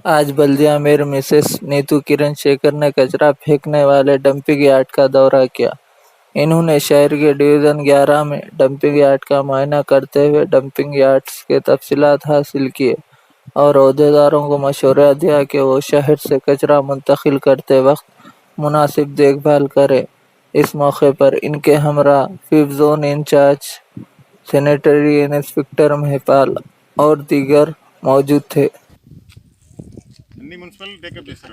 आज बल्दिया mayor Mrs Neetu किरण शेखर ने कचरा फेंकने वाले डंपिंग यार्ड का दौरा किया। इन्होंने शहर के डिवीजन 11 में डंपिंग यार्ड का मुआयना करते हुए डंपिंग यार्ड्स के तफसीलात हासिल किए और अहदेदारों को मशवरा दिया कि वो शहर से कचरा मुंतकिल करते वक्त मुनासिब देखभाल करें। इस मौके पर इनके हमरा fifth zone incharge sanitary inspector Mahipal और दीगर मौजूद थे। అన్ని మున్సిపల్ టేకప్ చేస్తారు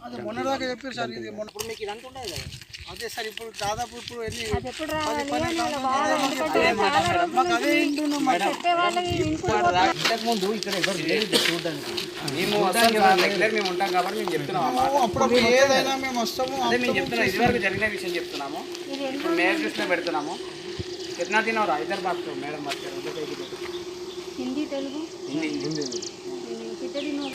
అదే మొన్నదాకా చెప్పారు సార్. ఇది మొన్న ఇప్పుడు మీకు ఇదంతా ఉండదు కదా. అదే సార్ ఇప్పుడు దాదాపు ఇప్పుడు ఎన్ని మాకు అదే ముందు ఇక్కడ ఎవరు లేదు చూడడానికి. మేము ఉంటాం కాబట్టి మేము చెప్తున్నాము. అప్పుడు ఏదైనా మేము వస్తాము. అదే మేము చెప్తున్నాం, ఇదివరకు జరిగిన విషయం చెప్తున్నాము. ఇప్పుడు మేయర్ దృష్టిలో పెడుతున్నాము. कितना दिन और इधर बात करो मैडम, बात करो हिंदी तेलुगु हिंदी कितने दिन हो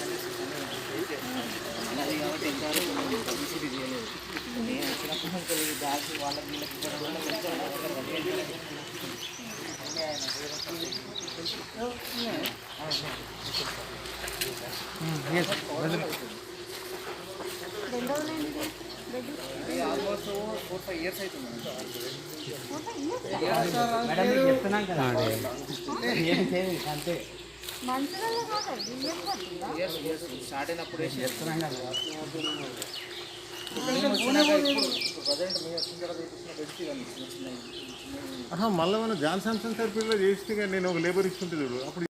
ఆల్మోస్ట్ 4-5 ఇయర్స్ అవుతుంది మేడం. మీకు చెప్తున్నాం కదా ఏం చేయాలి అంతే. స్టార్ట్ అయినప్పుడు చెప్తున్నాం కదా. మళ్ళీ మనం జాన్సన్ సర్కిల్లో చేస్తే నేను ఒక లేబర్ ఇస్తుంటే చూడు అప్పుడు